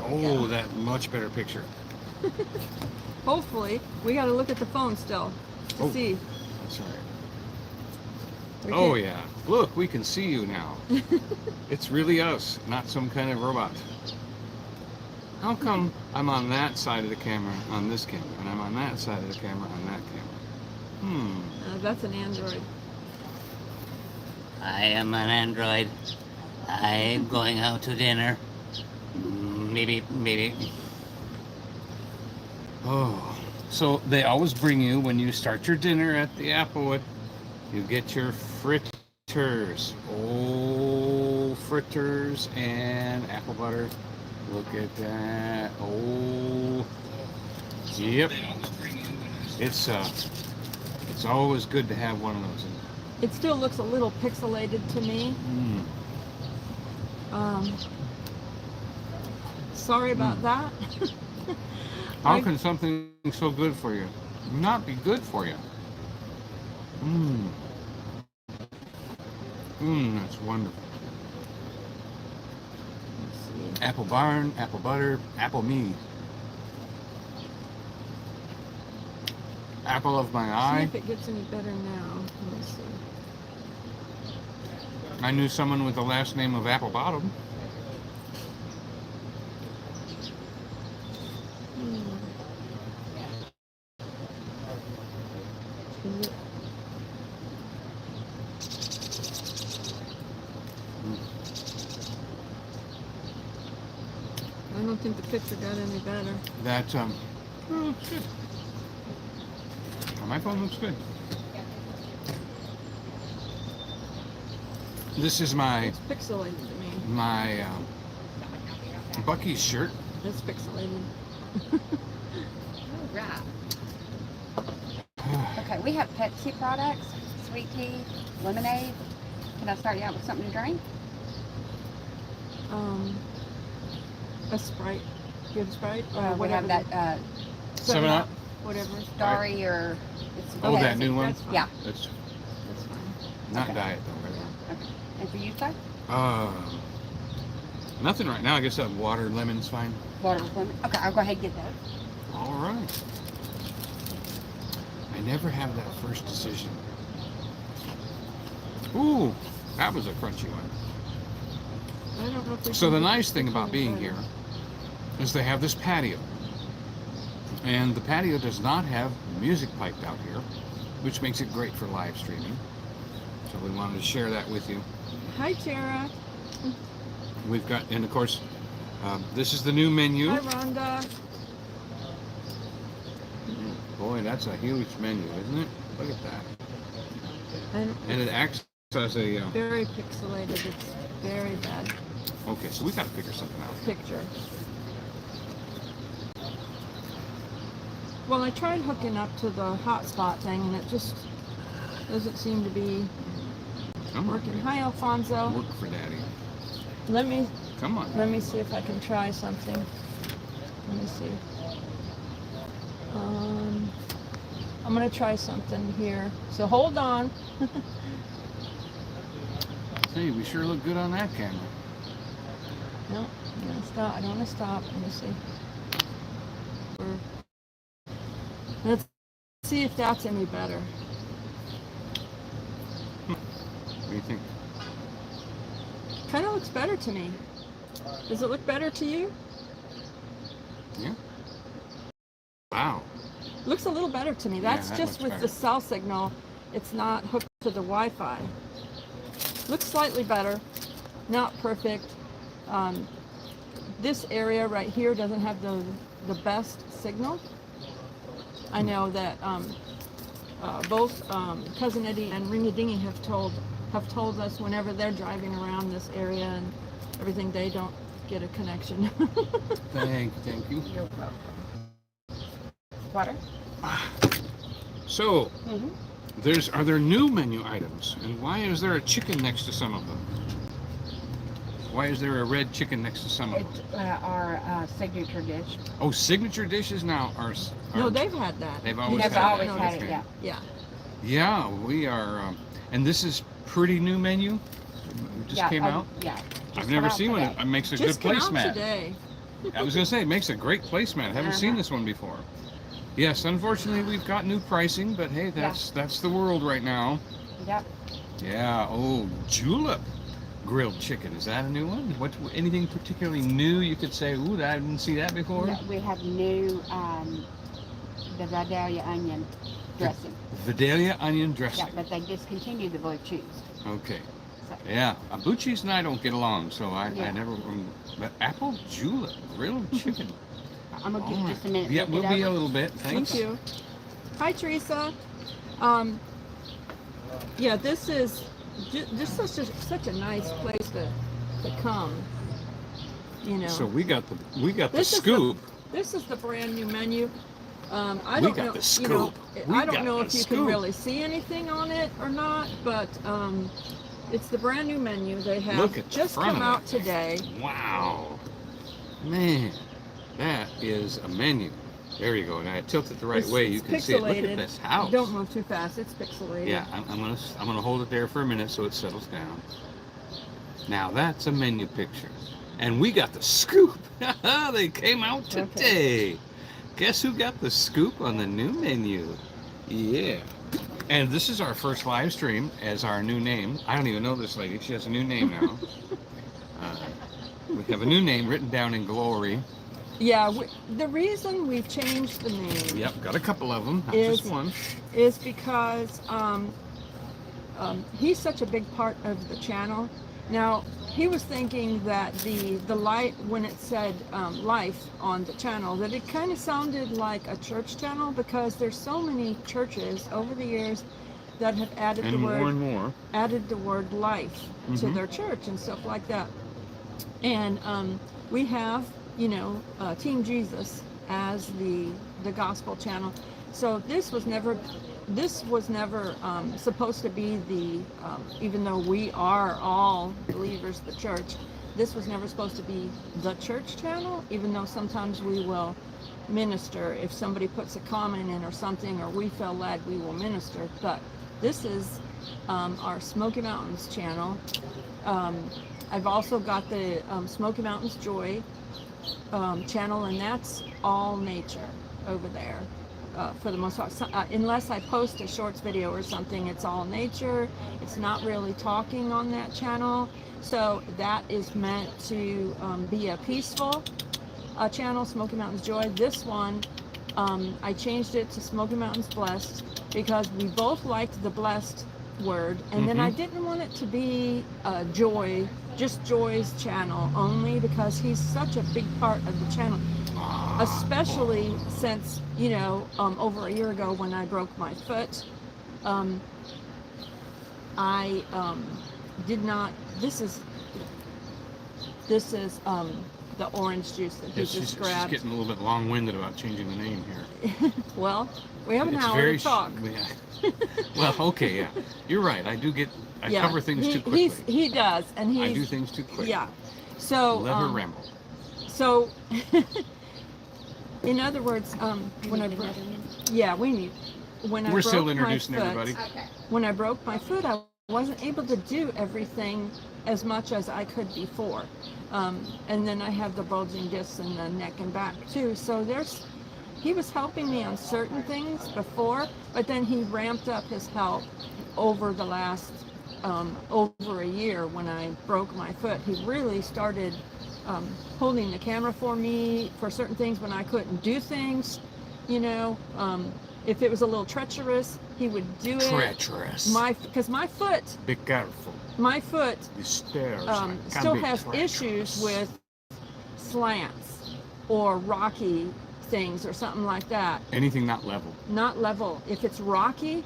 Oh, that much better picture. Hopefully. We got to look at the phone still to see. That's right. Oh, yeah. Look, we can see you now. It's really us, not some kind of robot. How come I'm on that side of the camera on this camera, and I'm on that side of the camera on that camera? That's an Android. I am an android. I'm going out to dinner. Maybe. Oh, so they always bring you, when you start your dinner at the Applewood, you get your fritters. Oh, fritters and apple butter. Look at that. Oh, yep. It's always good to have one of those. It still looks a little pixelated to me. Sorry about that. How can something so good for you not be good for you? That's wonderful. Apple barn, apple butter, apple mead. Apple of my eye. See if it gets any better now. Let me see. I knew someone with the last name of Apple Bottom. I don't think the picture got any better. That oh, good. My phone looks good. This is my It's pixelated to me. my Bucky's shirt. It's pixelated. Right. Okay, we have Pepsi products, sweet tea, lemonade. Can I start you out with something to drink? A Sprite. Do you have Sprite? Or We have whatever. that 7-Up. Whatever. Starry or it's Oh, okay. that new one. That's fine. Yeah. That's That's fine. not Okay. diet though, right? Okay. And for you, sir? Nothing right now. I guess that water lemon's fine. Water with lemon. Okay, I'll go ahead and get those. All right. I never have that first decision. Ooh, that was a crunchy one. I don't know if we So can the get nice the thing picture about being better. here is they have this patio. And the patio does not have music piped out here, which makes it great for live streaming. So we wanted to share that with you. Hi, Tara. We've got, and of course, this is the new menu. Hi, Rhonda. Boy, that's a huge menu, isn't it? Look at that. And it acts as a... Very pixelated. It's very bad okay, so we got to figure something out. picture. Well, I tried hooking up to the hotspot thing, and it just doesn't seem to be Come on, working. Hi, Alfonso. work for Daddy. Let me Come on. see if I can try something. Let me see. I'm gonna try something here. So hold on. Hey, we sure look good on that camera. No, I'm gonna stop. I don't want to stop. Let me see. Let's see if that's any better. What do you think? Kind of looks better to me. Does it look better to you? Yeah. Wow. Looks a little better to me. That's that just looks with better. the cell signal. It's not hooked to the Wi-Fi. Looks slightly better. Not perfect. This area right here doesn't have the best signal. I know that both Cousin Eddie and Ringy Dingy have told us whenever they're driving around this area and everything, they don't get a connection. Thank you. You're welcome. Water? So, are there new menu items? And why is there a chicken next to some of them? Why is there a red chicken next to some of them? It's our signature dish. Oh, signature dishes now are No, they've had that. They've always They've had always that. had Okay. it, yeah. Yeah. Yeah, we are, and this is pretty new menu. It just came out. Yeah. I've never seen one. It makes a Just good came out placemat. today. I was going to say, it makes a great placemat. I haven't seen this one before. Yes, unfortunately, we've got new pricing, but hey, that's the world right now. Yep. Yeah. Oh, julep grilled chicken. Is that a new one? What? Anything particularly new you could say? Ooh, I didn't see that before. No, we have new the Vidalia onion dressing. Vidalia onion dressing. Yeah, but they discontinued the blue cheese. Okay. So, Yeah, blue cheese and I don't get along, so I Yeah. never. But apple julep grilled chicken. I'm gonna give you All just a right. minute. to Yeah, look we'll it be a over. little bit. Thanks. Thank you. Hi, Teresa. Yeah, this is such a nice place to come. You know. So we got the This is scoop. This is the brand new menu. I We don't got know. the You know, scoop. We I don't got know the if you scoop. can really see anything on it or not, but it's the brand new menu. They have Look at the just front come of out it. today. Wow, man, that is a menu. There you go. Now I tilt it the right way. You It's can see it. Look pixelated. at this house. Don't move too fast. It's pixelated. Yeah, I'm gonna hold it there for a minute so it settles down. Now that's a menu picture, and we got the scoop. They came out today. Guess who got the scoop on the new menu? Yeah. And this is our first live stream as our new name. I don't even know this lady. She has a new name now. We have a new name written down in glory. Yeah. The reason we've changed the name. Yep, got a couple of them, not Is- just one. Is because he's such a big part of the channel. Now, he was thinking that the light, when it said life on the channel, that it kind of sounded like a church channel, because there's so many churches over the years that have added And more and more. the word life to Mhm. their church and stuff like that. And we have, Team Jesus as the gospel channel. So this was never supposed to be the, even though we are all believers, the church, this was never supposed to be the church channel, even though sometimes we will minister. If somebody puts a comment in or something, or we feel led, we will minister. But this is our Smoky Mountains channel. I've also got the Smoky Mountains Joy channel, and that's all nature over there. For the most part, unless I post a shorts video or something, it's all nature. It's not really talking on that channel. So that is meant to be a peaceful channel, Smoky Mountains Joy. This one, I changed it to Smoky Mountains Blessed because we both liked the blessed word. And then I didn't want it to be Joy, just Joy's channel only, because he's such a big part of the channel. Especially since, over a year ago when I broke my foot, I did not, this is the orange juice that he She's just grabbed. getting a little bit long-winded about changing the name here. Well, we have an It's hour very to talk. Yeah. Well, okay, yeah. You're right. I cover things too quickly. He does, and I do things too quickly. Yeah. So, Let her ramble. so, in other words, when I Need broke, another minute? yeah, we need, when I We're still broke my introducing foot, everybody. Okay. when I broke my foot, I wasn't able to do everything as much as I could before. And then I have the bulging discs in the neck and back too. So he was helping me on certain things before, but then he ramped up his help over the last, over a year when I broke my foot. He really started holding the camera for me for certain things when I couldn't do things, if it was a little treacherous, he would do it. Treacherous. Because my foot, Be careful. the stairs can still be has treacherous. issues with slants or rocky things or something like that. Anything not level. Not level. If it's rocky,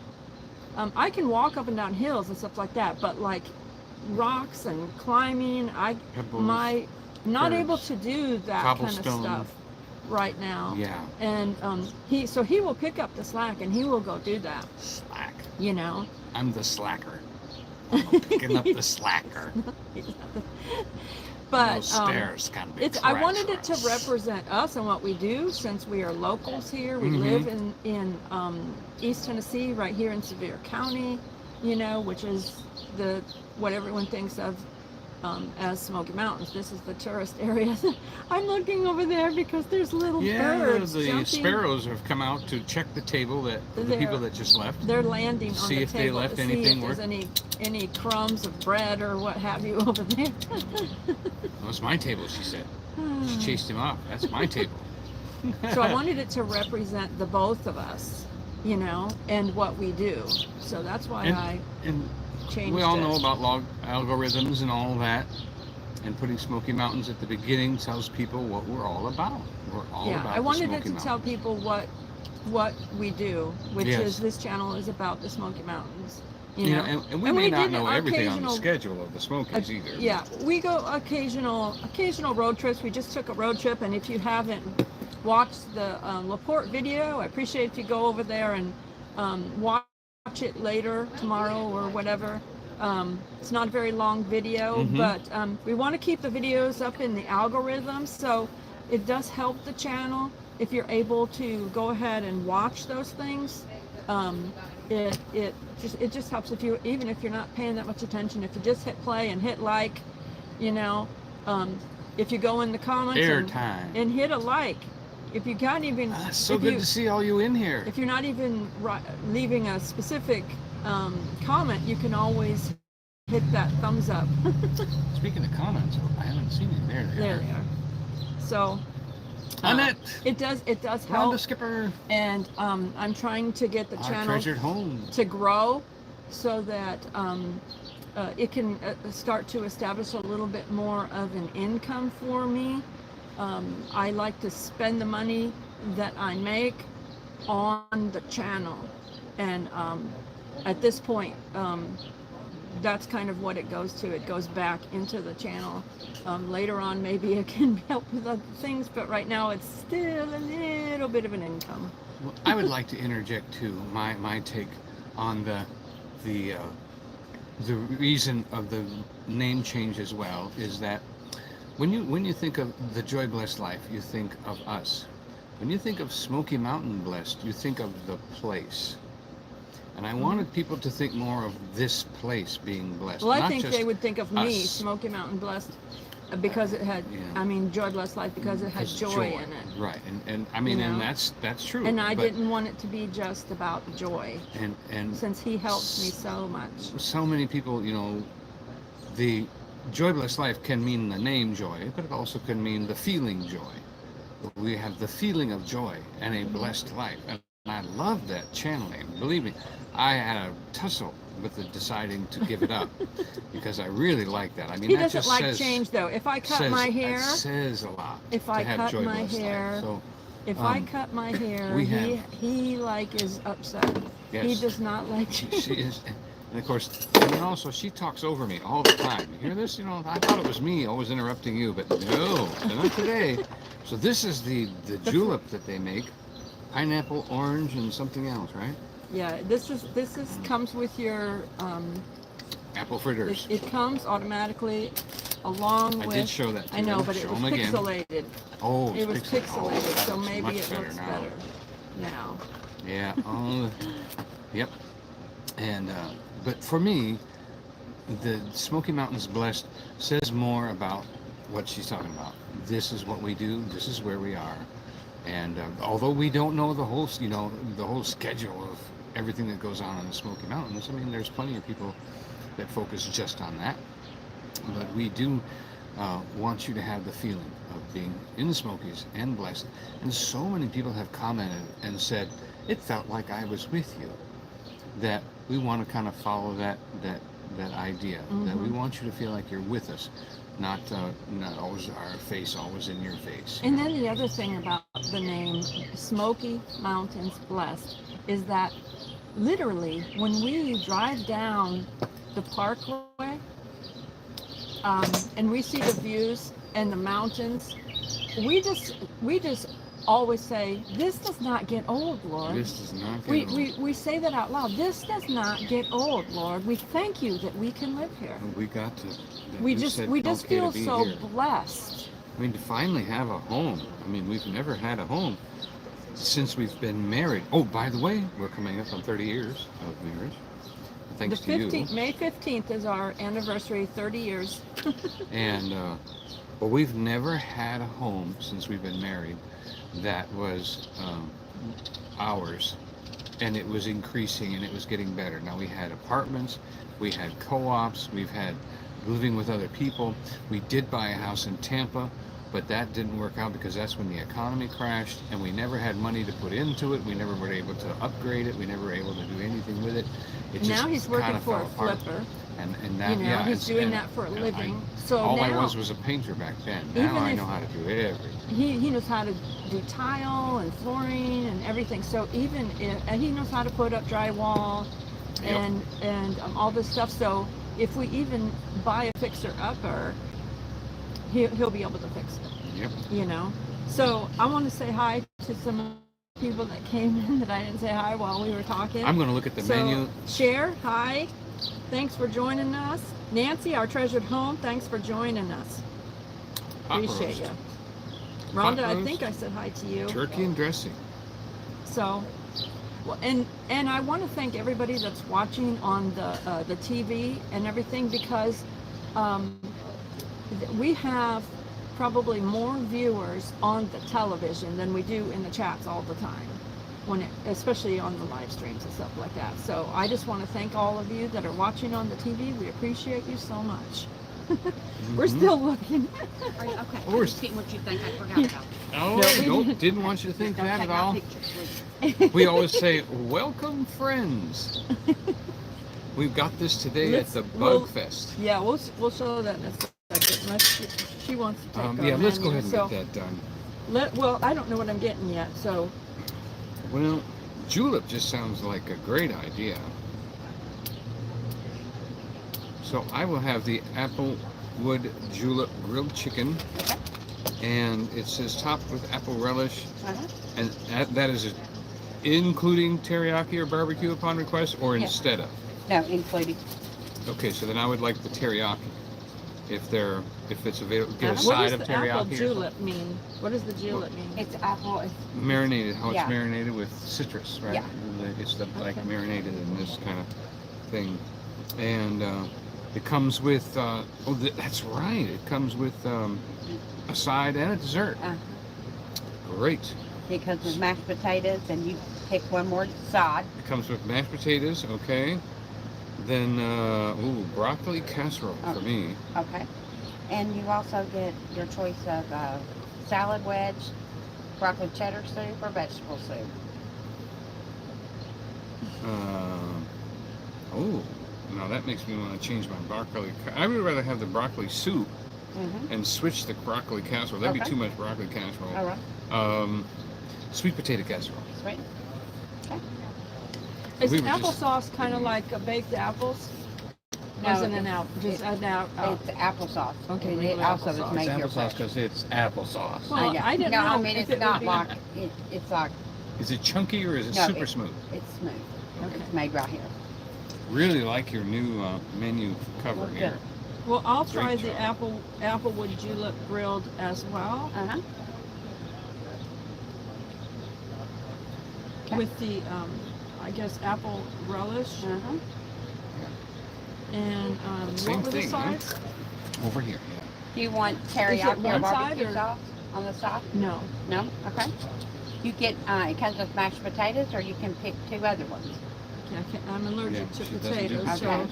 I can walk up and down hills and stuff like that, but like rocks and climbing, Pebbles, not curves, able to do that kind of cobblestone. stuff right now. Yeah. And he will pick up the slack and he will go do that. Slack. I'm the slacker. I'm picking up the slacker. But Those stairs can be I wanted it to treacherous. represent us and what we do, since we are locals here. We live in East Tennessee, right here in Sevier County, which is what everyone thinks of as Smoky Mountains. This is the tourist area. I'm looking over there because there's little birds the jumping. sparrows have come out to check the table that the people that just left. They're landing on See the if table they left to anything see if there's any crumbs of bread or what have you over there. That's my table, she said. She chased him off. That's my table. So I wanted it to represent the both of us, you know, and what we do. So that's why I changed we all it. know about algorithms and all that. And putting Smoky Mountains at the beginning tells people what we're all about. We're all about I wanted the it Smoky to tell Mountains. people what we do, which Yes. is this channel is about the Smoky Mountains. You You know, know, and we may not did know everything on the occasional- schedule of the Smokies either. Yeah, we go occasional road trips. We just took a road trip, and if you haven't watched the Laporte video, I appreciate if you go over there and watch it later, tomorrow or whatever. It's not a very long video, but we want to keep the videos up in the algorithm, so it does help the channel if you're able to go ahead and watch those things. It just helps if you, even if you're not paying that much attention, if you just hit play and hit like, you know, if you go in the comments and hit a like, if you can't even, So good to see all you in here. if you're not even leaving a specific comment, you can always hit that thumbs up. Speaking of comments, I haven't seen you. There they There are. you are. So Annette, it does Rhonda help, Skipper, and I'm trying to get the our channel treasured home. to grow so that it can start to establish a little bit more of an income for me. I like to spend the money that I make on the channel, and at this point that's kind of what it goes to. It goes back into the channel. Later on maybe it can help with other things, but right now it's still a little bit of an income. Well, I would like to interject too my take on the reason of the name change as well is that when you think of the Joy Blessed Life, you think of us. When you think of Smoky Mountain Blessed, you think of the place. And I wanted people to think more of this place being blessed. Well, I not think just they would think of me, us. Smoky Mountain Blessed, because it had, Yeah. I mean, Joy Blessed Life, because it had Because joy in it. Right, and I mean, You and know? that's true. And I but- didn't want it to be just about joy, and since he helps me so much. so many people, you know, the Joy Blessed Life can mean the name joy, but it also can mean the feeling joy. We have the feeling of joy and a blessed life. And I love that channel name. Believe me, I had a tussle with the deciding to give it up because I really like that. I mean, He that doesn't just like says, change, though. If I cut says- my that hair, says a lot. if to I have cut Joy my Blessed Life. hair, So if I cut my hair, we he like is upset. He Yes. does not like she is, and of course, and also she talks over me all the time. You hear this? You know, I thought it was me always interrupting you, but no, not today. So this is the julep that they make, pineapple, orange, and something else, right? Yeah, this is comes with your Apple fritters. it comes automatically along I with. did show that to I know, them. but it Show was 'em again. pixelated. Oh, It was pixelated, so It's maybe much it looks now. better now. Yeah. Oh, yep. And but for me, the Smoky Mountains Blessed says more about what she's talking about. This is what we do. This is where we are. And although we don't know the whole, you know, the whole schedule of everything that goes on in the Smoky Mountains, I mean, there's plenty of people that focus just on that. But we do want you to have the feeling of being in the Smokies and blessed. And so many people have commented and said, it felt like I was with you. That we want to kind of follow that idea. That we want you to feel like you're with us, not always our face always in your face. And then the other thing about the name Smoky Mountains Blessed is that literally when we drive down the Parkway and we see the views and the mountains, we just always say, this does not get old, Lord. This does not get old. We say that out loud. This does not get old, Lord. We thank you that we can live here. We got to. We just said we just okay to feel be so here. blessed. I mean, to finally have a home. I mean, we've never had a home since we've been married. Oh, by the way, we're coming up on 30 years of marriage. thanks the to you. 15th, May 15th is our anniversary, 30 years. And well, we've never had a home since we've been married that was ours, and it was increasing and it was getting better. Now we had apartments, we had co-ops, we've had living with other people. We did buy a house in Tampa, but that didn't work out because that's when the economy crashed, and we never had money to put into it. We never were able to upgrade it. We never were able to do anything with it. It Now just he's working kinda for a fell apart. flipper. And that, You know, yeah, he's doing and that for a I- living. So all now I was a painter back then. Now Even I if- know how to do everything. he knows how to do tile and flooring and everything. So even if, and he knows how to put up drywall Yep. and all this stuff. So if we even buy a fixer upper, he'll be able to fix it. Yep. You know. So I want to say hi to some people that came in that I didn't say hi while we were talking. I'm going to look at the So, menu. Cher, hi. Thanks for joining us. Nancy, our treasured home, thanks for joining us. Hot Appreciate roast, you. Rhonda, I roast, think I said hi to you. turkey and dressing. So, well, and I want to thank everybody that's watching on the TV and everything, because we have probably more viewers on the television than we do in the chats all the time, especially on the live streams and stuff like that. So I just want to thank all of you that are watching on the TV. We appreciate you so much. We're Mhm. still looking. Are you, okay. Or- I'm seeing what you think. I forgot about. Oh, No, we- didn't want you to think Don't that take at my all. pictures, please. We always say, welcome friends. We've got this today Let's- at the we'll- Bug Fest. Yeah, we'll show that in a second. She wants to take our Yeah, let's go menu. ahead and So, get that done. well, I don't know what I'm getting yet, so Well, julep just sounds like a great idea. So I will have the Applewood julep grilled chicken, Okay. and it says topped with apple relish, Uh-huh. and that is including teriyaki or barbecue upon request, or Yeah. instead of. No, including. Okay, so then I would like the teriyaki, if it's available. Get a what side does of the teriyaki. apple or something. julep mean? What does the julep mean? It's apple. It's, Marinated, how it's Yeah. marinated with citrus, right? Yeah. It's like Okay. marinated in this kind of thing, and it comes with. That's right. It comes with a side and a dessert. Great. it comes with mashed potatoes, and you pick one more side. It comes with mashed potatoes. Okay. Then broccoli casserole for me. Okay. And you also get your choice of salad wedge, broccoli cheddar soup, or vegetable soup. Now that makes me want to change my broccoli. I would rather have the broccoli soup Mm-hmm. and switch the broccoli casserole. That'd Okay. be too much broccoli casserole. All right. Sweet potato casserole. Sweet. Is we were just- applesauce kind of like baked apples? Or is No, it an out? Just an out. It's applesauce. Okay, And it regular also applesauce. is made here fresh. because it's applesauce. Well, I didn't no, know I mean, if it's it not would like, be- it's like, Is it chunky or is it No, super smooth? it's smooth. Okay. It's made right here. Really like your new menu cover Well, here. good. Well, I'll try Great the job. Applewood julep grilled as well Uh-huh. Okay. with the I guess apple relish Uh-huh. and Same what were the thing, huh? sides? Over here. Do you want it teriyaki or one side barbecue or- sauce on the side? No. No? Okay. You get, it comes with mashed potatoes, or you can pick two other ones. I'm allergic Yeah, to she doesn't do potatoes, so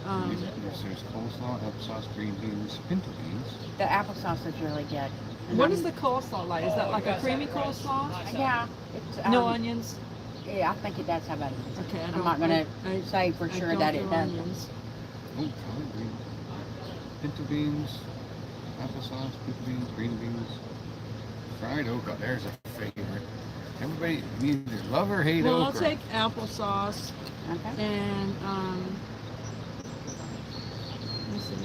Okay. There's coleslaw, applesauce, green beans, pinto beans. The applesauce is really good. what is the coleslaw like? Is that like a creamy coleslaw? Yeah. It's, No onions? Yeah, I think it does have onions. Okay, I I'm don't. not gonna I say for sure don't that do it does. onions. Oh, collard green. Pinto beans, applesauce, pinto beans, green beans, fried okra. There's a favorite. Everybody either love or hate Well, I'll okra. take applesauce Okay. and let me see.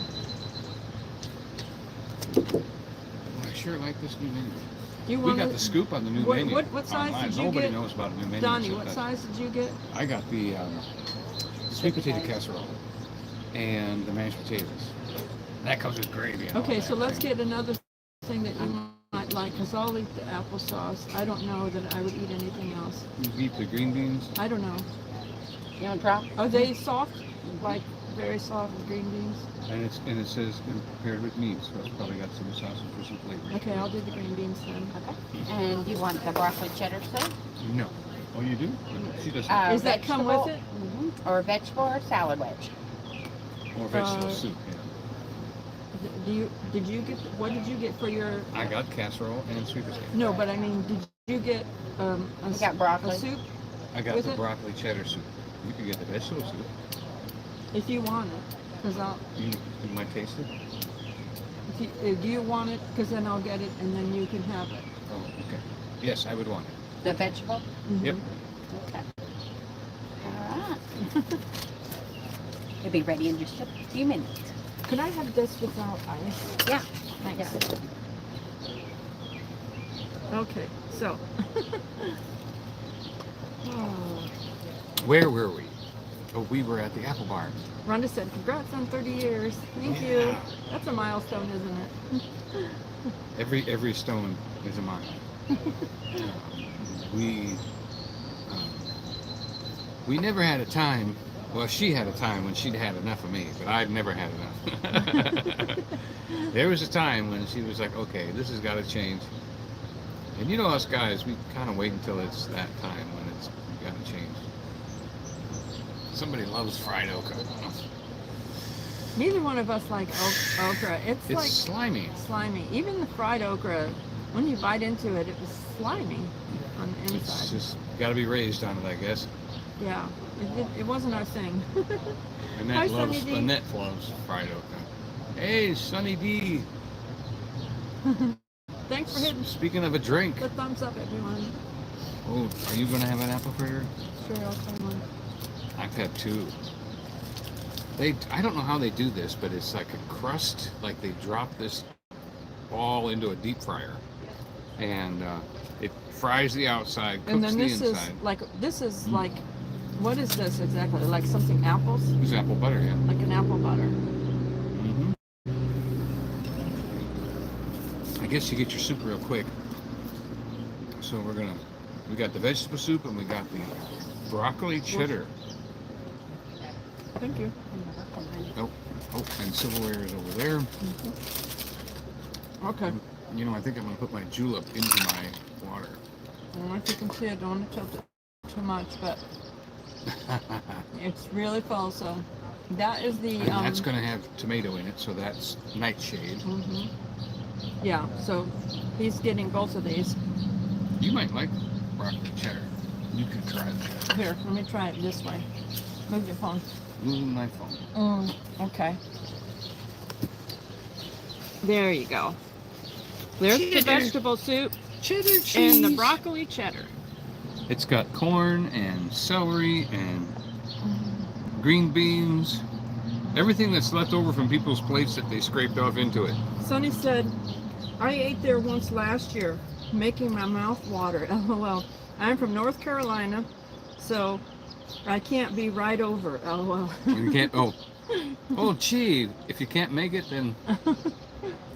I sure like this new menu. You We want got the scoop on the new what- menu. what size online. did you Nobody get? knows about a new menu. Donny, except what that. size did you get? I got the sweet potato casserole and the mashed potatoes. That comes with gravy. And Okay, all so that let's thing. get another thing that you might like, because I'll eat the applesauce. I don't know that I would eat anything else. You eat the green beans. I don't know. You want to try? Are they soft? Like very soft green beans? And it says prepared with meat, so it's probably got some sausage or some flavor. Okay, I'll do the green beans then. Okay. And you want the broccoli cheddar soup? No. Oh, you do? She doesn't. Does that come with it? Or a vegetable or salad wedge? Or vegetable soup, yeah. Did you get, what did you get for your? I got casserole and sweet potato. No, but I mean, did you get You got broccoli. a soup? I got with the it? broccoli cheddar soup. You can get the vegetable soup. If you want it, because I'll. You might taste it. Do you want it? Because then I'll get it, and then you can have it. Oh, okay. Yes, I would want it. The vegetable? Yep. Okay. All right. It'll be ready in just a few minutes. Could I have this without ice? Yeah, I got it. Okay, so. Oh. Where were we? Oh, we were at the apple barn. Rhonda said, "Congrats on 30 years. Thank you. That's a milestone, isn't it?" Every stone is a mile. We never had a time. Well, she had a time when she'd had enough of me, but I'd never had enough. There was a time when she was like, "Okay, this has got to change." And you know us guys, we kind of wait until it's that time when it's got to change. Somebody loves fried okra. Neither one of us like okra. It's like slimy. slimy. Even the fried okra, when you bite into it, it was slimy on the It's inside. just got to be raised on it, I guess. Yeah, it wasn't our thing. Annette Hi, loves Sunny D. Annette loves fried okra. Hey, Sunny D. Thanks for hitting Speaking of a drink, the thumbs up, everyone. oh, are you gonna have an apple fritter? Sure, I'll try one. I've had two. I don't know how they do this, but it's like a crust, like they drop this ball into a deep fryer, and it fries the outside, cooks And then the this inside. is like, what is this exactly? Like something apples? It's apple butter, yeah. Like an apple butter. Mm-hmm. I guess you get your soup real quick. So we got the vegetable soup and we got the broccoli cheddar. Thank you. Oh, and silverware is over there. Okay. You know, I think I'm gonna put my julep into my water. I don't know if you can see it, don't want to tilt it too much, but it's really full, so that is the And that's gonna have tomato in it, so that's nightshade. mhm. Yeah, so he's getting both of these. You might like broccoli cheddar. You can try that. Here, let me try it this way. Move your phone. Ooh, my phone. Okay. There you go. There's the Cheddar. vegetable soup Cheddar cheese. and the broccoli cheddar. It's got corn and celery and green beans. Everything that's left over from people's plates that they scraped off into it. Sonny said, I ate there once last year, making my mouth water. LOL. I'm from North Carolina, so I can't be right over. LOL. You can't. Oh, gee. If you can't make it, then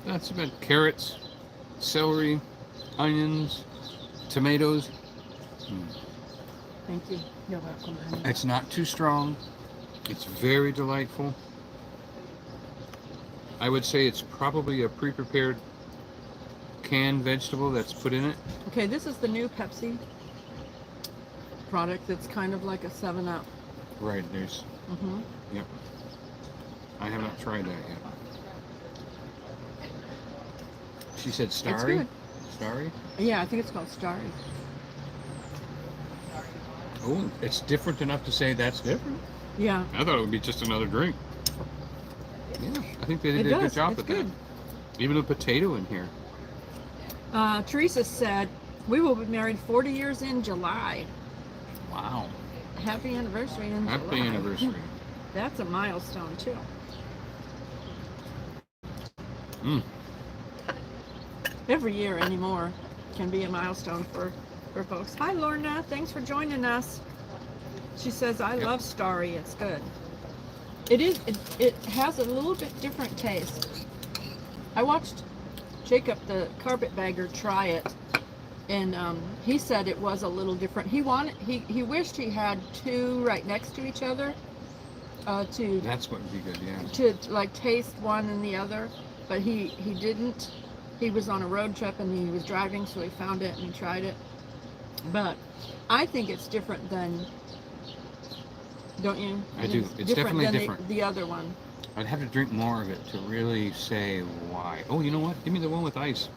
that's about carrots, celery, onions, tomatoes. Thank you. You're welcome, honey. It's not too strong. It's very delightful. I would say it's probably a pre-prepared canned vegetable that's put in it. Okay, this is the new Pepsi product that's kind of like a 7-Up. Right, there's. Mm-hmm. Yep. I have not tried that yet. She said Starry? good. Starry? Yeah, I think it's called Starry. Oh, it's different enough to say that's different. Yeah. I thought it would be just another drink. Yeah, I think they It did a good does. job It's with good. that. Even a potato in here. Teresa said, we will be married 40 years in July. Wow. Happy anniversary in July. Happy anniversary. That's a milestone, too. Mm. Every year anymore can be a milestone for folks. Hi, Lorna. Thanks for joining us. She says, I love Starry. It's good. It has a little bit different taste. I watched Jacob, the carpetbagger, try it, And he said it was a little different. He wished he had two right next to each other to That's what would be good, yeah. to like taste one and the other, but he didn't. He was on a road trip and he was driving, so he found it and he tried it. But I think it's different than, don't you? I do. It's definitely than different. The other one. I'd have to drink more of it to really say why. Oh, you know what? Give me the one with ice.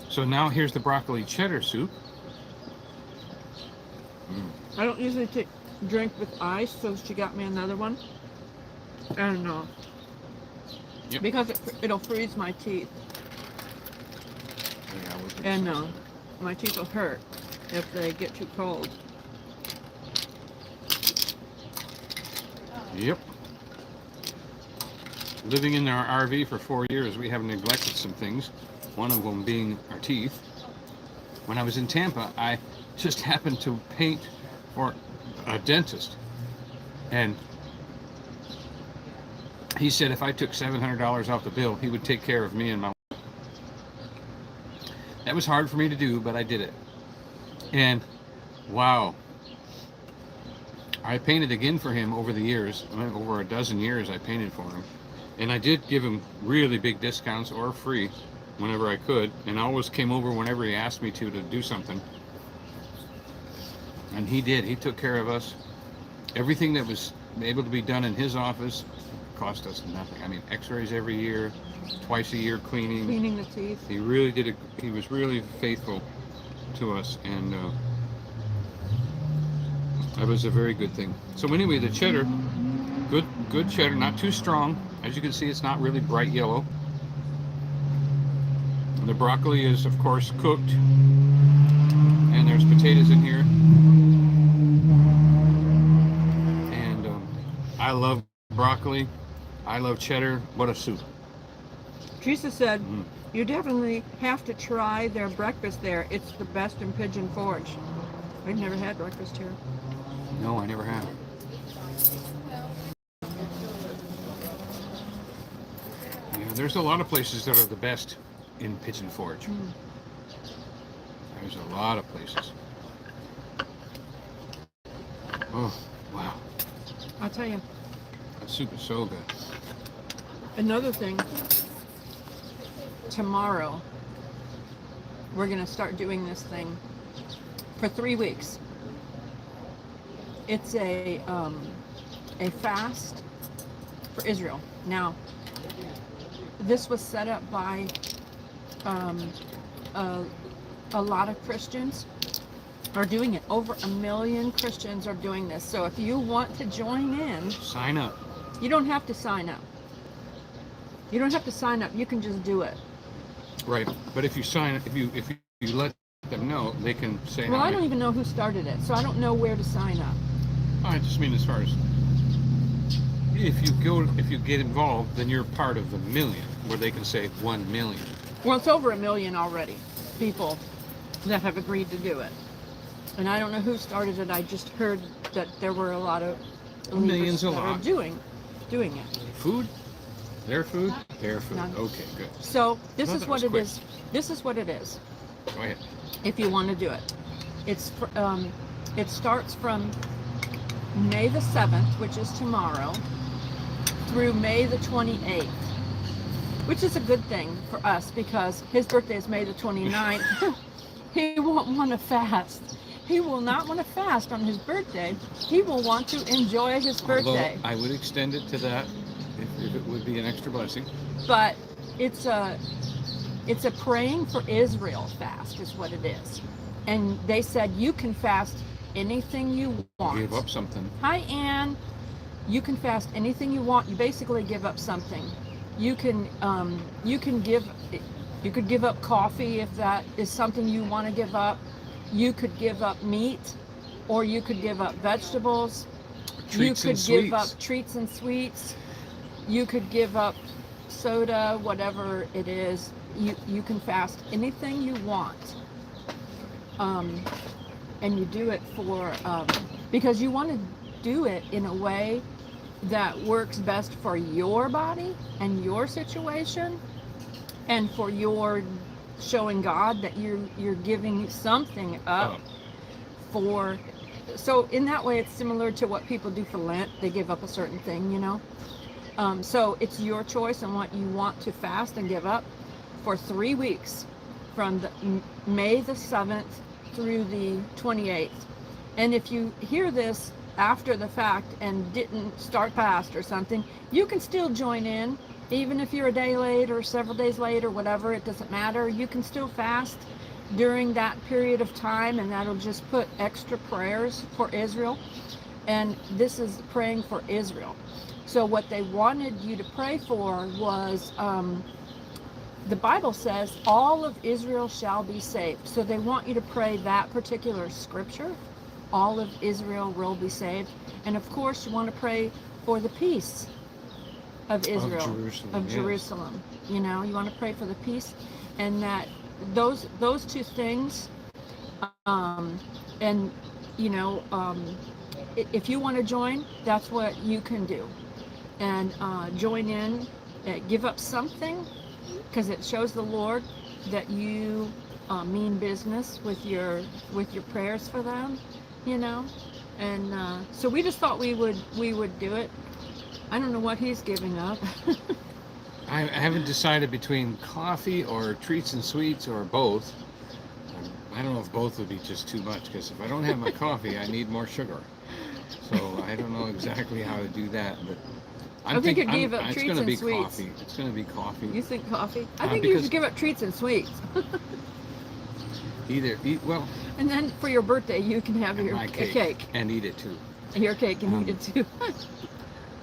So now here's the broccoli cheddar soup. I don't usually drink with ice, so she got me another one. And Yep. because it'll freeze my teeth, Yeah, we'll do and some. my teeth will hurt if they get too cold. Yep. Living in our RV for 4 years, we have neglected some things. One of them being our teeth. When I was in Tampa, I just happened to paint for a dentist, and he said if I took $700 off the bill, he would take care of me and my wife. That was hard for me to do, but I did it. And wow, I painted again for him over the years. Over a dozen years I painted for him. And I did give him really big discounts or free whenever I could. And I always came over whenever he asked me to do something. And he did. He took care of us. Everything that was able to be done in his office cost us nothing. I mean, x-rays every year, twice a year cleaning. Cleaning the teeth. He really did. He was really faithful to us. And that was a very good thing. So anyway, the cheddar, good cheddar, not too strong. As you can see, it's not really bright yellow. The broccoli is, of course, cooked, and there's potatoes in here. And I love broccoli. I love cheddar. What a soup! Teresa said, you definitely have to try their breakfast there. It's the best in Pigeon Forge. I've never had breakfast here. No, I never have. Yeah, there's a lot of places that are the best in Pigeon Forge. There's a lot of places. Oh, wow. I'll tell you. That soup is so good. Another thing, tomorrow, we're going to start doing this thing for 3 weeks. It's a fast for Israel. Now, this was set up by a lot of Christians are doing it. Over 1 million Christians are doing this. So if you want to join in, Sign up. you don't have to sign up. You don't have to sign up. You can just do it. Right. But if you sign up, if you let them know, they can say. Well, how I they- don't even know who started it, so I don't know where to sign up. I just mean as far as if you get involved, then you're part of the million, where they can say 1 million. Well, it's over 1 million already, people that have agreed to do it. And I don't know who started it. I just heard that there were a lot of million's believers a that are lot. doing it. Food? Their food? Their food. None. Okay, good. So this Well, is that what was it quick. is. This is what it is. Go ahead. If you want to do it, it starts from May the 7th, which is tomorrow, through May the 28th, which is a good thing for us because his birthday is May the 29th. He won't want to fast. He will not want to fast on his birthday. He will want to enjoy his birthday. Although I would extend it to that if it would be an extra blessing. But it's a praying for Israel fast is what it is. And they said you can fast anything you want. Give up something. Hi, Ann. You can fast anything you want. You basically give up something. You could give up coffee if that is something you want to give up. You could give up meat, or you could give up vegetables. Treats you and could give sweets. up treats and sweets. You could give up soda, whatever it is. You can fast anything you want. And you do it for because you want to do it in a way that works best for your body and your situation and for your showing God that you're giving something up Oh. for. So in that way, it's similar to what people do for Lent. They give up a certain thing, you know. So it's your choice on what you want to fast and give up for 3 weeks, from the May the 7th through the 28th. And if you hear this after the fact and didn't start fast or something, you can still join in, even if you're a day late or several days late or whatever. It doesn't matter. You can still fast during that period of time, and that'll just put extra prayers for Israel. And this is praying for Israel. So what they wanted you to pray for was, the Bible says all of Israel shall be saved. So they want you to pray that particular scripture, all of Israel will be saved. And of course you want to pray for the peace of Israel, Jerusalem, yes. Jerusalem. You know, you want to pray for the peace, and that those two things, and you know, if you want to join, that's what you can do. And join in, give up something, because it shows the Lord that you mean business with your prayers for them, you know. And so we just thought we would do it. I don't know what he's giving up. I haven't decided between coffee or treats and sweets or both. I don't know if both would be just too much, because if I don't have my coffee, I need more sugar. So I don't know exactly how to do that, but I think you'd give up it's treats going to and be sweets. coffee. It's going to be coffee. You think coffee? I think you because- should give up treats and sweets. Well, And then for your birthday, you can have your my cake. and eat it too. Your cake and eat it too.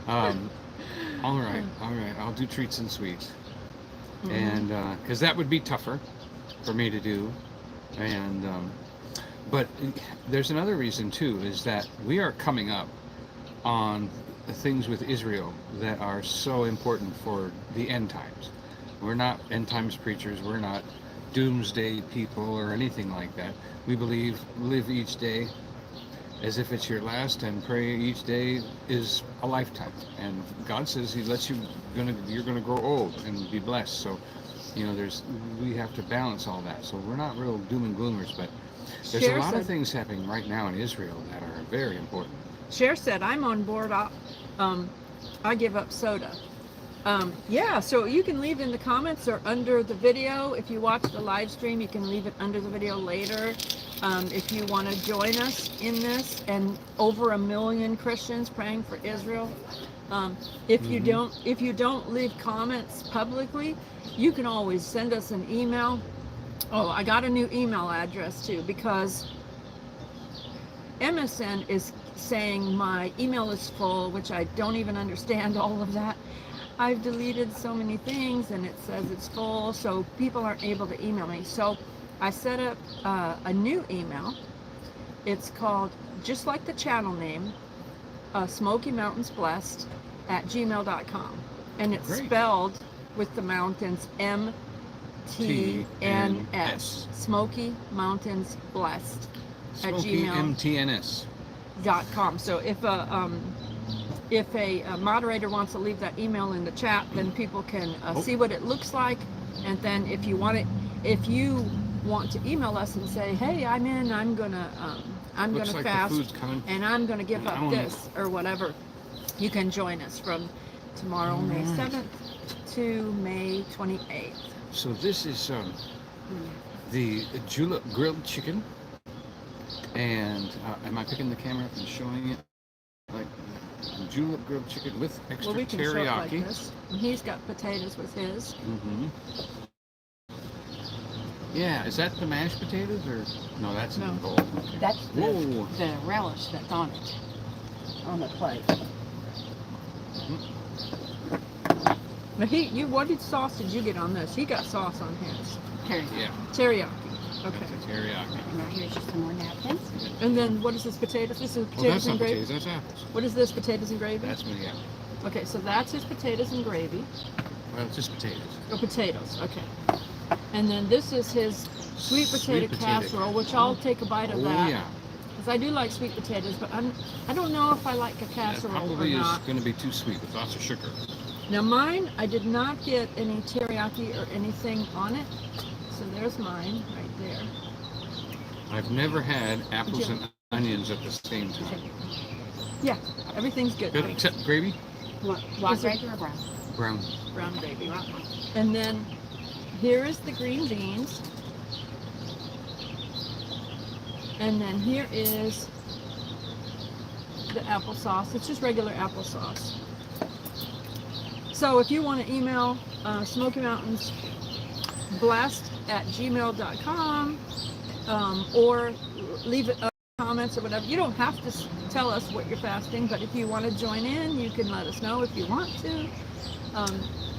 All right. I'll do treats and sweets, Mhm. and because that would be tougher for me to do, and but there's another reason too, is that we are coming up on the things with Israel that are so important for the end times. We're not end times preachers. We're not doomsday people or anything like that. We believe live each day as if it's your last, and pray each day is a lifetime. And God says He lets you're gonna grow old and be blessed. So, you know, we have to balance all that. So we're not real doom and gloomers, but there's Cher a lot of said- things happening right now in Israel that are very important. Cher said, I'm on board. I give up soda. Yeah, so you can leave in the comments or under the video. If you watch the live stream, you can leave it under the video later. If you want to join us in this, and over 1 million Christians praying for Israel. If you don't leave comments publicly, you can always send us an email. Oh, I got a new email address too, because MSN is saying my email is full, which I don't even understand all of that. I've deleted so many things and it says it's full, so people aren't able to email me. So I set up a new email. It's called, just like the channel name, smokymountains@gmail.com, and it's Great. spelled with the mountains MTNS, Smoky Mountains Blessed at Smoky gmail.com. MTNS. So if a moderator wants to leave that email in the chat, then people can see what it looks like. And then if you want to email us and say, hey, I'm gonna Looks like the fast, food's coming. and I'm gonna give I up wanna- this or whatever, you can join us from tomorrow, May 7th to May 28th. So this is the julep grilled chicken, and am I picking the camera up and showing it like julep grilled chicken with extra Well, we can show it like teriyaki? this. And he's got potatoes with his. Mm-hmm. Yeah, is that the mashed potatoes or no? That's in No. the bowl. Okay. That's Whoa. the relish that's on it, on the plate. But what sauce did you get on this? He got sauce on his. Teriyaki. Yeah, Teriyaki. Okay. that's a teriyaki. And right here's just some more napkins. And then what is this, potatoes? This is Well, potatoes that's and not gravy? potatoes. That's apples. What is this, potatoes and gravy? That's me. Yeah. Okay, so that's his potatoes and gravy. Well, it's just potatoes. Oh, potatoes, okay. And then this is his sweet potato casserole, which I'll take a bite of Oh that. yeah. Because I do like sweet potatoes, but I don't know if I like a That casserole or probably is not. going to be too sweet with lots of sugar. Now mine, I did not get any teriyaki or anything on it. So there's mine right there. I've never had apples Jim. and onions at the same time. Yeah, everything's good. Good, except gravy? Black gravy or brown? Brown. Brown gravy. And then here is the green beans. And then here is the applesauce. It's just regular applesauce. So if you want to email Smoky Mountains blast@gmail.com or leave it comments or whatever. You don't have to tell us what you're fasting, but if you want to join in, you can let us know if you want to.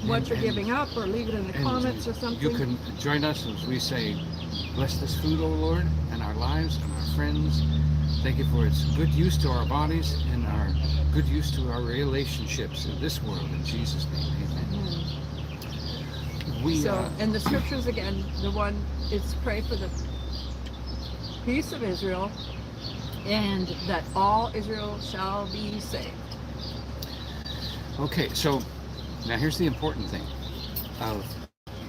What you're giving up, or leave it in the comments or something. You can join us as we say, bless this food, O Lord, and our lives and our friends. Thank you for its good use to our bodies and our good use to our relationships in this world. In Jesus' name, amen. And the scriptures again, the one is pray for the peace of Israel, and that all Israel shall be saved. Okay, so now here's the important thing of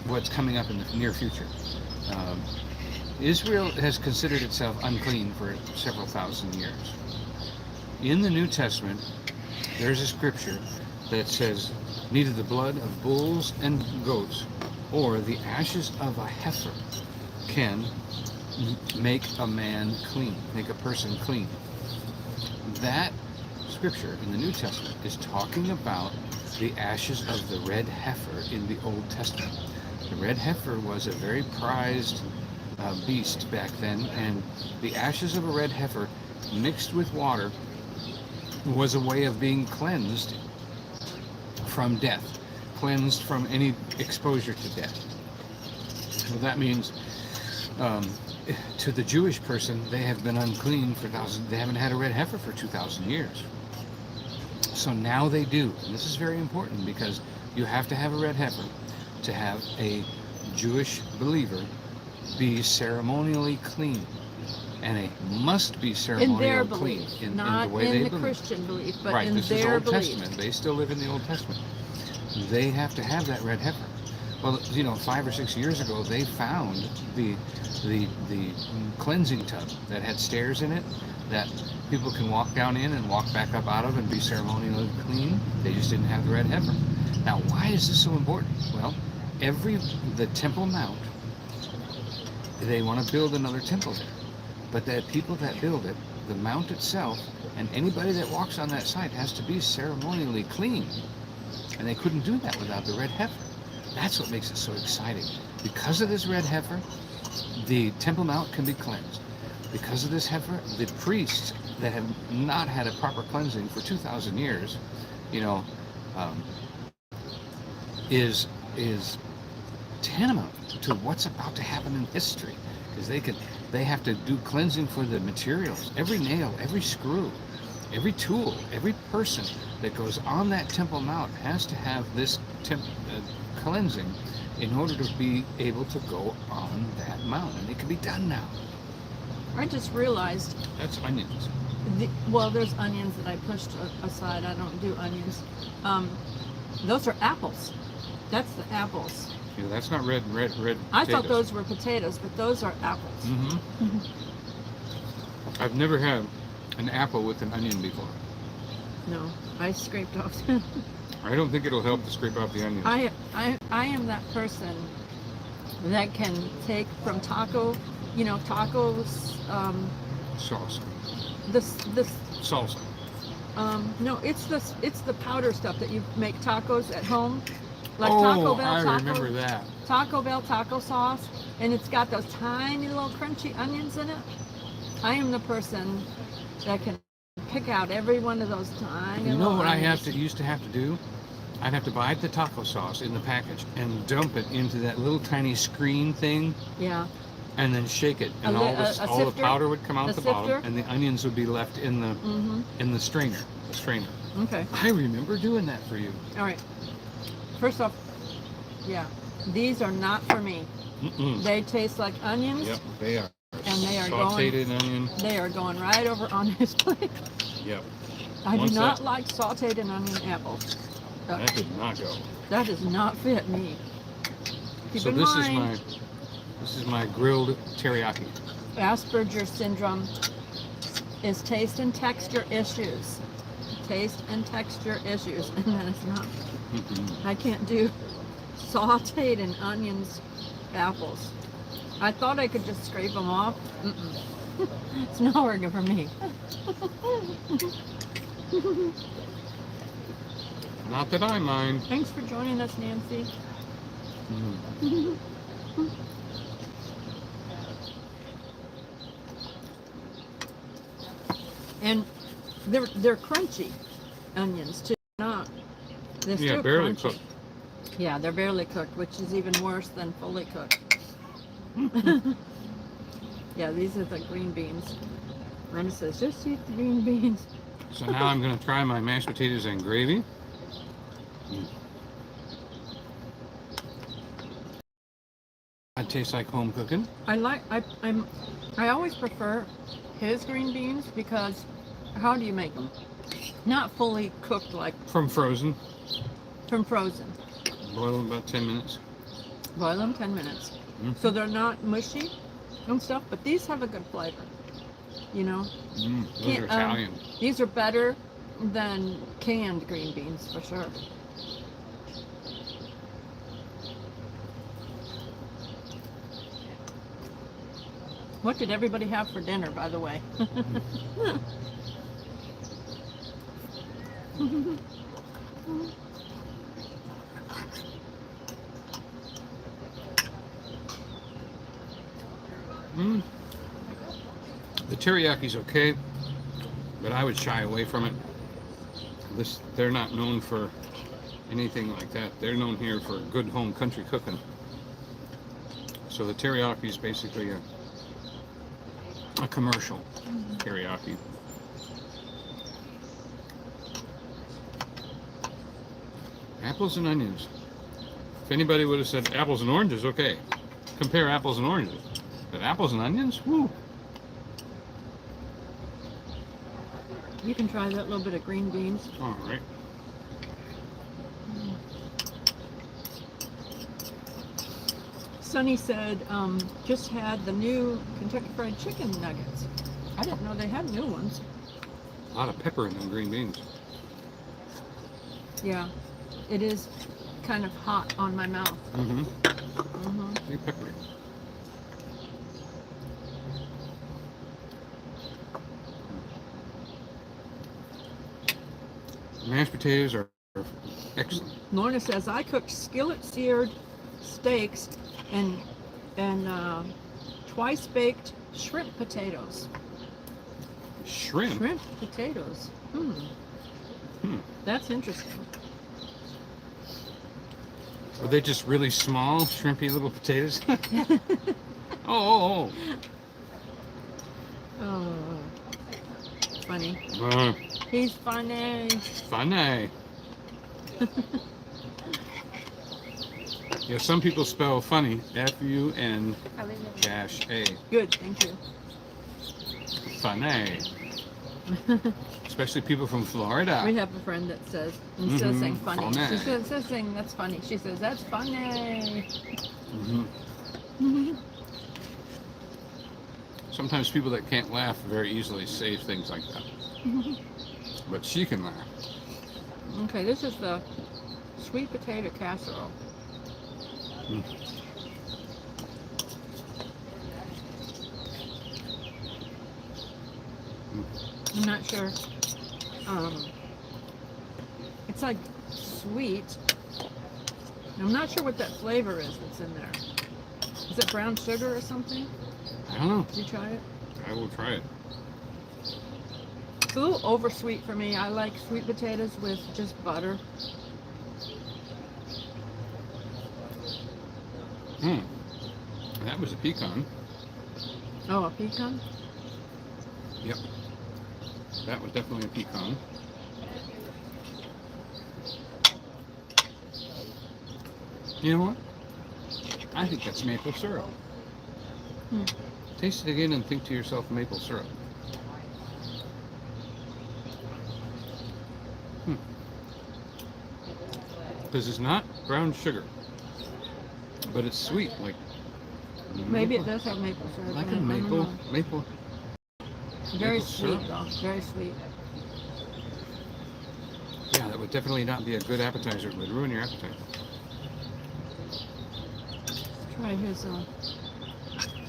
what's coming up in the near future. Israel has considered itself unclean for several thousand years. In the New Testament, there's a scripture that says, neither the blood of bulls and goats or the ashes of a heifer can make a man clean, make a person clean. That scripture in the New Testament is talking about the ashes of the red heifer in the Old Testament. The red heifer was a very prized beast back then, and the ashes of a red heifer mixed with water was a way of being cleansed from death, cleansed from any exposure to death. So that means to the Jewish person, they have been unclean for thousands. They haven't had a red heifer for 2,000 years. So now they do, and this is very important because you have to have a red heifer to have a Jewish believer be ceremonially clean, and they must be In ceremonially their clean belief, in not the way in they the believe. Christian belief, but Right, in this is their Old belief. Testament. They still live in the Old Testament. They have to have that red heifer. Well, 5 or 6 years ago, they found the cleansing tub that had stairs in it that people can walk down in and walk back up out of and be ceremonially clean. They just didn't have the red heifer. Now, why is this so important? Well, the Temple Mount, they want to build another temple there. But the people that build it, the mount itself, and anybody that walks on that site has to be ceremonially clean. And they couldn't do that without the red heifer. That's what makes it so exciting. Because of this red heifer, the Temple Mount can be cleansed. Because of this heifer, the priests that have not had a proper cleansing for 2,000 years, is tantamount to what's about to happen in history, because they have to do cleansing for the materials. Every nail, every screw, every tool, every person that goes on that Temple Mount has to have this cleansing in order to be able to go on that mount, and it can be done now. I just realized, That's onions. there's onions that I pushed aside. I don't do onions. Those are apples. That's the apples. Yeah, that's not red I thought potatoes. those were potatoes, but those are apples. Mm-hmm. I've never had an apple with an onion before. No, I scraped off. I don't think it'll help to scrape off the onions. I am that person that can take from tacos, Sauce. this Salsa. no, it's the powder stuff that you make tacos at home, like Taco Bell I taco. remember that. Taco Bell taco sauce, and it's got those tiny little crunchy onions in it. I am the person that can pick out every one of those tiny You know little what I onions. used to have to do? I'd have to buy the taco sauce in the package and dump it into that little tiny screen thing, Yeah. and then shake it, and A all sifter? the powder would come out A the bottom, sifter? and the onions would be left in the Mm-hmm. strainer. The strainer. Okay. I remember doing that for you. All right. First off, yeah, these are not for me. Mm-mm. They taste like onions, Yep, they are. and they are sauteed going. onion. They are going right over on his plate. Yep. I Once do not that- like sauteed and onion apples. That did not go. That does not fit me. Keep So in this mind, is This is my grilled teriyaki. Asperger's syndrome is taste and texture issues. Taste and texture issues, and that is not. I can't do sauteed and onions apples. I thought I could just scrape them off. It's not working for me. Not that I mind. Thanks for joining us, Nancy. And they're crunchy onions too. They're still barely crunchy. cooked. Yeah, they're barely cooked, which is even worse than fully cooked. Yeah, these are the green beans. Brenda says, just eat the green beans. So now I'm going to try my mashed potatoes and gravy. It tastes like home cooking. I always prefer his green beans because how do you make them? Not fully cooked like From frozen. from frozen. Boil them about 10 minutes. Boil them 10 minutes. Mhm. So they're not mushy and stuff, but these have a good flavor. You know? Those Can't- are Italian. These are better than canned green beans for sure. What did everybody have for dinner, by the way? The teriyaki's okay, but I would shy away from it. They're not known for anything like that. They're known here for good home country cooking. So the teriyaki is basically a commercial teriyaki. Apples and onions. If anybody would have said apples and oranges, okay. Compare apples and oranges. But apples and onions? Woo! You can try that little bit of green beans. All right. Sonny said, just had the new Kentucky Fried Chicken nuggets. I didn't know they had new ones. A lot of pepper in them green beans. Yeah, it is kind of hot on my mouth. Very peppery. Mashed potatoes are excellent. Lorna says, I cooked skillet seared steaks and twice baked shrimp potatoes. Shrimp? Shrimp potatoes. That's interesting. Are they just really small, shrimpy little potatoes? Oh. Oh, funny. Uh, He's funny. funny. Yeah, some people spell funny F-U-N-A. Good, thank you. Funny. Especially people from Florida. We have a friend that says, instead of saying funny, Funny. she says, instead of saying that's funny, she says, that's funny. Sometimes people that can't laugh very easily say things like that. But she can laugh. Okay, this is the sweet potato casserole. I'm not sure. It's like sweet. I'm not sure what that flavor is that's in there. Is it brown sugar or something? I don't know. Did you try it? I will try it. It's a little over sweet for me. I like sweet potatoes with just butter. That was a pecan. Oh, a pecan? Yep. That was definitely a pecan. You know what? I think that's maple syrup. Taste it again and think to yourself maple syrup. Because it's not brown sugar, but it's sweet, like Maybe it does have maple syrup. Like in a it, I don't maple, know. maple. Very maple sweet syrup. though. Very sweet. Yeah, that would definitely not be a good appetizer. It would ruin your appetite. Try his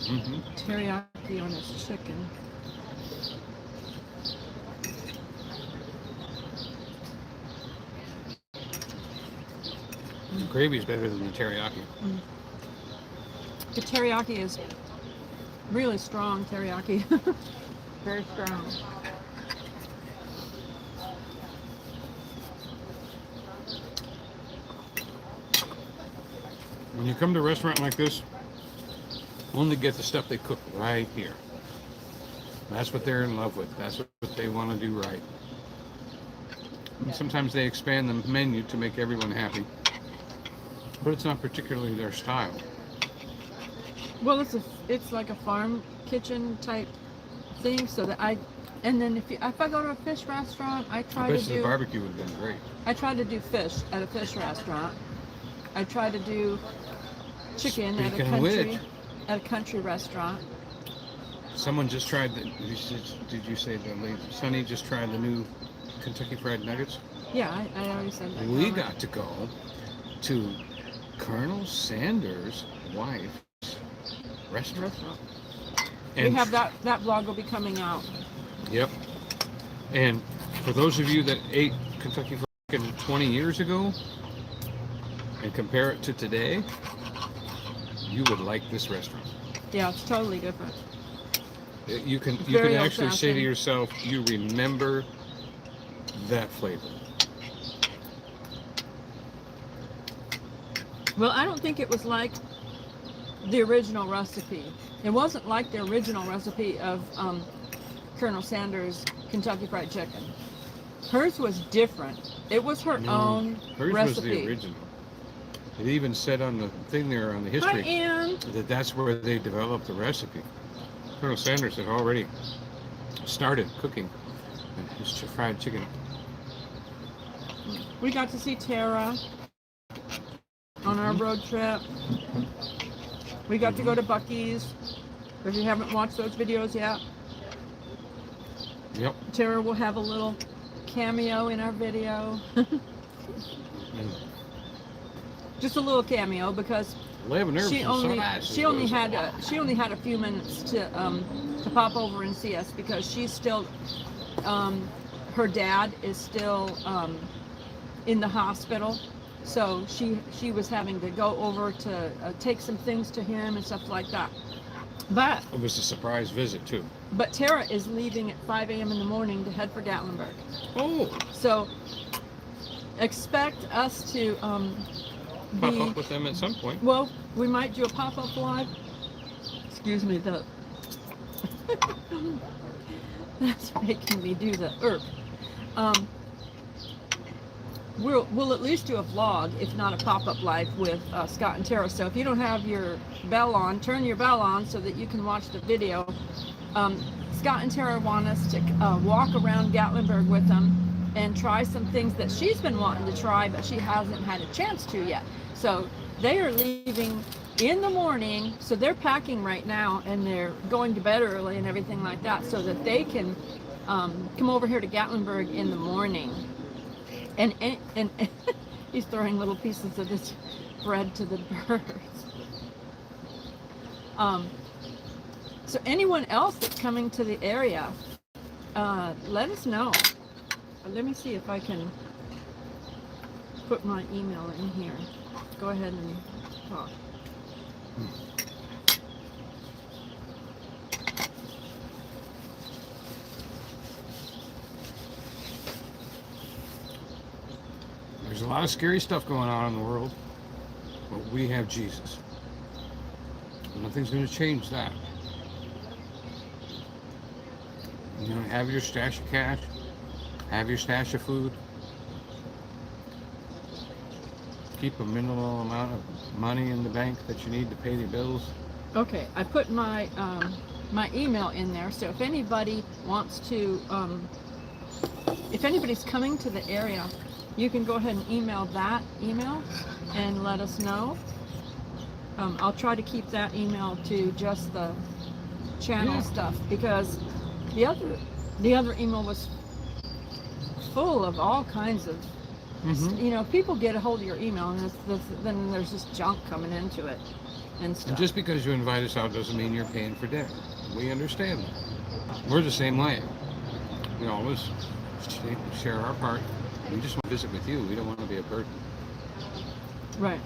Mm-hmm. teriyaki on his chicken. The gravy's better than the teriyaki. The teriyaki is really strong teriyaki. Very strong. When you come to a restaurant like this, only get the stuff they cook right here. That's what they're in love with. That's what they want to do right. And sometimes they expand the menu to make everyone happy, but it's not particularly their style. Well, it's like a farm kitchen type thing, so that and then if I go to a fish restaurant, I I try bet to the do barbecue would have been great. I try to do fish at a fish restaurant. I try to do chicken Speaking at a country restaurant. Someone just tried the. Did you say the lady Sonny just tried the new Kentucky Fried Nuggets? Yeah, I already said that. We got to go to Colonel Sanders' wife's restaurant. We have that vlog will be coming out. Yep. And for those of you that ate Kentucky Fried Chicken 20 years ago and compare it to today, you would like this restaurant. Yeah, it's totally different. You can Very actually say to old-fashioned. yourself, you remember that flavor. Well, I don't think it was like the original recipe. It wasn't like the original recipe of Colonel Sanders' Kentucky Fried Chicken. Hers was different. It was her own hers recipe. was the original. It even said on the thing there on the history Hi, Ann. that that's where they developed the recipe. Colonel Sanders had already started cooking his fried chicken. We got to see Tara on our road trip. We got to go to Buc-ee's. If you haven't watched those videos yet, Yep. Tara will have a little cameo in our video. Just a little cameo because she only had a few minutes to pop over and see us because she's still her dad is still in the hospital, so she was having to go over to take some things to him and stuff like that. But It was a surprise visit too. But Tara is leaving at 5 a.m. in the morning to head for Gatlinburg. Oh, So expect us to pop up with them at some point. well, we might do a pop-up live. Excuse me, that's making me do the We'll at least do a vlog, if not a pop-up live with Scott and Tara. So if you don't have your bell on, turn your bell on so that you can watch the video. Scott and Tara want us to walk around Gatlinburg with them and try some things that she's been wanting to try, but she hasn't had a chance to yet. So they are leaving in the morning, so they're packing right now, and they're going to bed early and everything like that, so that they can come over here to Gatlinburg in the morning. And he's throwing little pieces of this bread to the birds. So anyone else that's coming to the area, let us know. Let me see if I can put my email in here. Go ahead and talk. There's a lot of scary stuff going on in the world, but we have Jesus. Nothing's going to change that. You know, have your stash of cash, have your stash of food, keep a minimal amount of money in the bank that you need to pay the bills. Okay, I put my my email in there, so if anybody wants to, if anybody's coming to the area, you can go ahead and email that email and let us know. I'll try to keep that email to just the channel Yeah. stuff, because the other email was full of all kinds of, you know, people get a hold of your email and then there's this junk coming into it and stuff. And just because you invite us out doesn't mean you're paying for dinner. We understand that. We're the same way. We always share our part. We just want to visit with you. We don't want to be a burden. Right.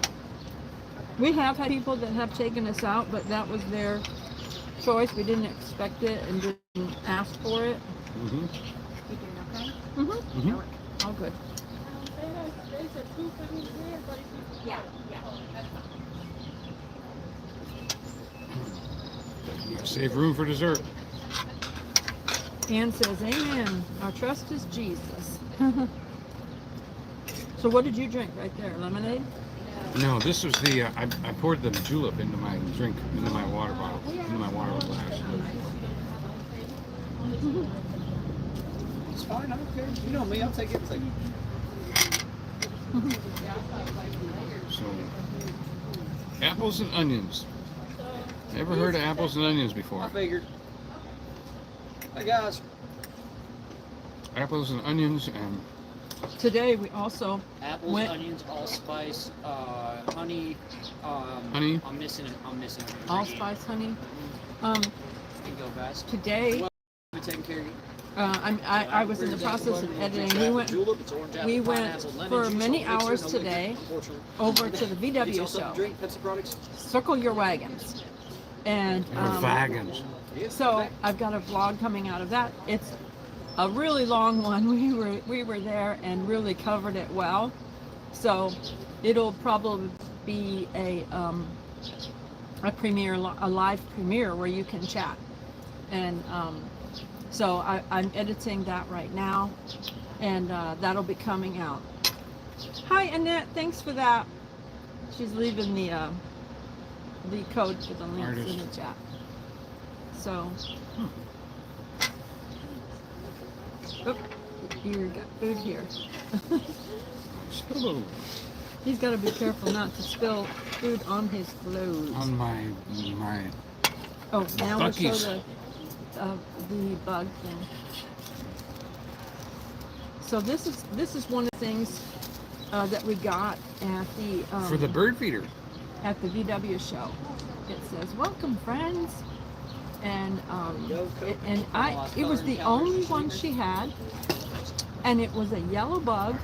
We have had people that have taken us out, but that was their choice. We didn't expect it and didn't ask for it. Mm-hmm. You doing okay? Mm-hmm. All good. Yeah. Save room for dessert. Ann says, amen. Our trust is Jesus. So what did you drink right there? Lemonade? No, this was the, I poured the julep into my drink, into my water bottle, into my water glass. It's fine, I don't care. You know me, I'll take it. So, apples and onions. Ever heard of apples and onions before? I figured. Hey guys. Apples and onions and Today we also Apples, went onions, allspice, honey. Honey? I'm missing it. allspice honey. There you go, guys. Today Well, I'm taking care of you. I was in the process of editing. We went for many hours today over to the VW show. Circle Your Wagons. And wagons. so I've got a vlog coming out of that. It's a really long one. We were there and really covered it well. So it'll probably be a premiere, a live premiere where you can chat. And so I'm editing that right now, and that'll be coming out. Hi Annette, thanks for that. She's leaving the code for the links in the chat. So, oh, you got food here. Hello. He's got to be careful not to spill food on his clothes. On my Oh, now we'll show Buc-ee's. the bug thing. So this is one of the things that we got at the for the bird feeder. at the VW show. It says, "Welcome, friends," and it was the only one she had, and it was a yellow bug,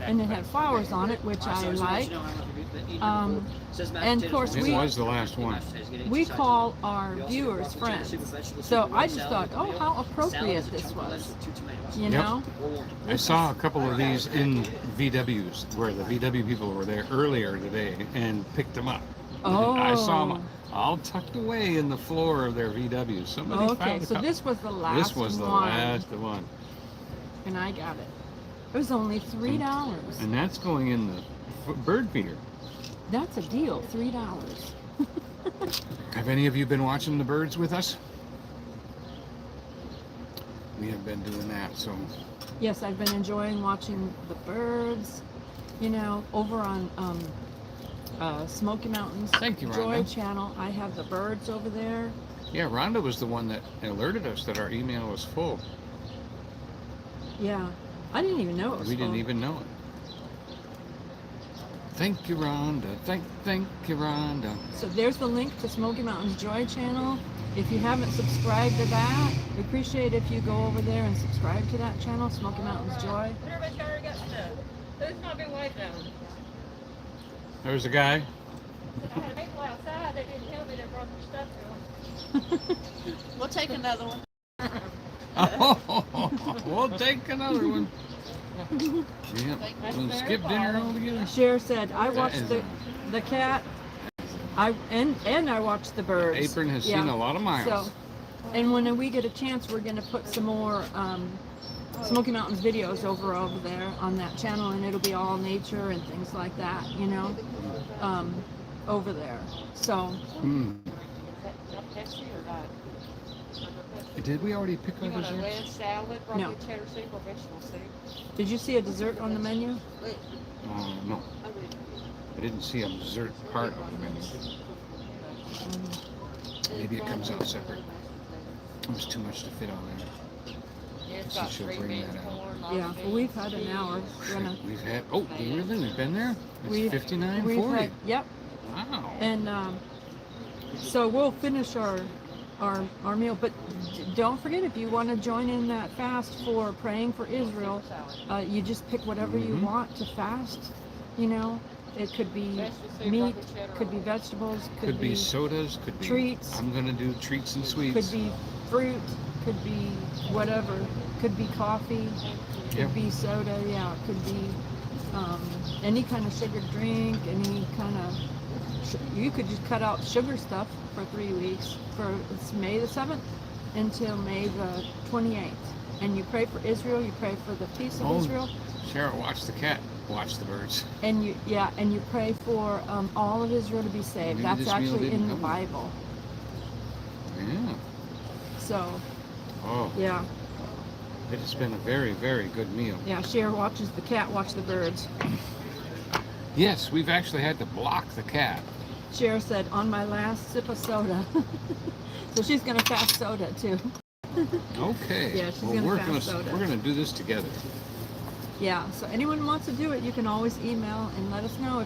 and it had flowers on it, which I like. And of course It was the last one. we call our viewers friends. So I just thought, oh, how appropriate this was, you know? I saw a couple of these in VWs where the VW people were there earlier today and picked them up. Oh. I saw them all tucked away in the floor of their VWs. Somebody Okay, found a so couple. this was the last This was the one, last one. and I got it. It was only $3. And that's going in the bird feeder. That's a deal, $3. Have any of you been watching the birds with us? We have been doing that, so Yes, I've been enjoying watching the birds, you know, over on Smoky Mountains Thank you, Joy Rhonda. channel. I have the birds over there. yeah, Rhonda was the one that alerted us that our email was full. Yeah, I didn't even know it was We didn't full. even know it. Thank you, Rhonda. Thank you, Rhonda. So there's the link to Smoky Mountains Joy channel. If you haven't subscribed to that, we appreciate if you go over there and subscribe to that channel, Smoky Mountains Joy. Everybody's already got stuff. Who's not been white down? There's a guy. I had people outside, they didn't tell me they brought their stuff to them. We'll take another one. We'll take another one. Yeah, we'll skip dinner altogether. Cher said, I That watched is the cat, and I watched the birds. Apron has Yeah. seen a lot of miles. So, and when we get a chance, we're going to put some more Smoky Mountains videos over there on that channel, and it'll be all nature and things like that, you know, over there. So, Pepsi or not? Did we already pick You our want a desserts? red salad, broccoli No. cheddar soup, or vegetable soup? did you see a dessert on the menu? No, I didn't see a dessert part of the menu. Maybe it comes out separate. There's too much to fit on there. It's So got she'll 3 bring beans, that out. corn, Yeah, well, we've had an hour. We're gonna, We've had, oh, really? We've been there? It's we've 59:40. had, yep. Wow. And so we'll finish our meal. But don't forget, if you want to join in that fast for praying for Israel, you just pick whatever you Mhm. want to fast. You know, it could be meat, could be vegetables, Could be sodas, could be treats. I'm gonna do treats and sweets. could be fruit, could be whatever, could be coffee, could Yep. be soda, yeah, could be any kind of sugar drink, any kind of, you could just cut out sugar stuff for 3 weeks, it's May the 7th until May the 28th. And you pray for Israel, you pray for the peace of Oh. Israel, Sarah, watch the cat, watch the birds. and you pray for all of Israel to be saved. Maybe That's this meal actually didn't in the come. Bible. Yeah. So, Oh, yeah. it has been a very, very good meal. Yeah, Cher watches the cat watch the birds. Yes, we've actually had to block the cat. Cher said, on my last sip of soda. So she's going to fast soda too. Okay. Yeah, she's well, gonna we're fast soda. we're gonna do this together. Yeah, so anyone wants to do it, you can always email and let us know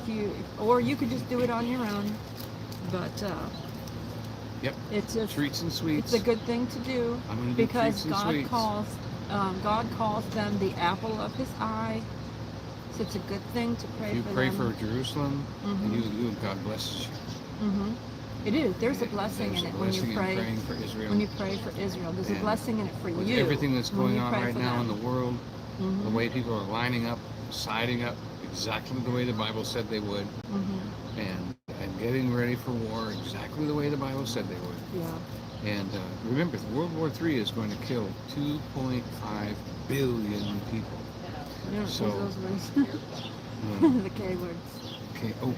or you could just do it on your own. But Yep. it's just, Treats and sweets. it's a good thing to do I'm gonna do because treats and God sweets. calls them the apple of His eye. So it's a good thing to pray If you for pray them. for Jerusalem, and Mhm. you God blesses you. Mhm. It is. There's a blessing There's in a it when you blessing in pray. praying for Israel. When you pray for Israel, there's a And blessing in it for With you. everything that's when going you on pray right for now in them. the world, the Mhm. way people are lining up, siding up exactly the way the Bible said they would, Mhm. and getting ready for war exactly the way the Bible said they would. Yeah. And remember, World War III is going to kill 2.5 billion people. You don't So- use those words. Mm, The K words. okay. Oh.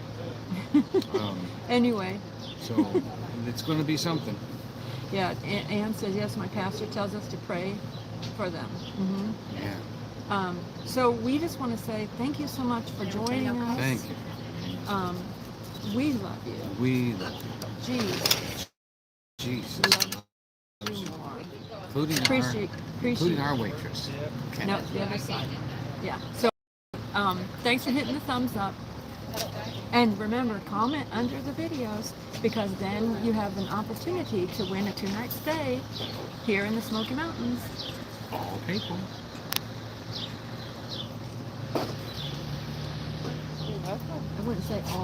Anyway, So it's going to be something. yeah. Ann says yes. My pastor tells us to pray for them. Mhm. Yeah. So we just want to say thank you so much for joining us. Thank you. We love you. We love you. Jesus Jesus. loves you more. Including Appreciate. our waitress. Okay. No, the other side. Yeah. So, thanks for hitting the thumbs up. And remember, comment under the videos because then you have an opportunity to win a 2-night stay here in the Smoky Mountains. All people. I wouldn't say all.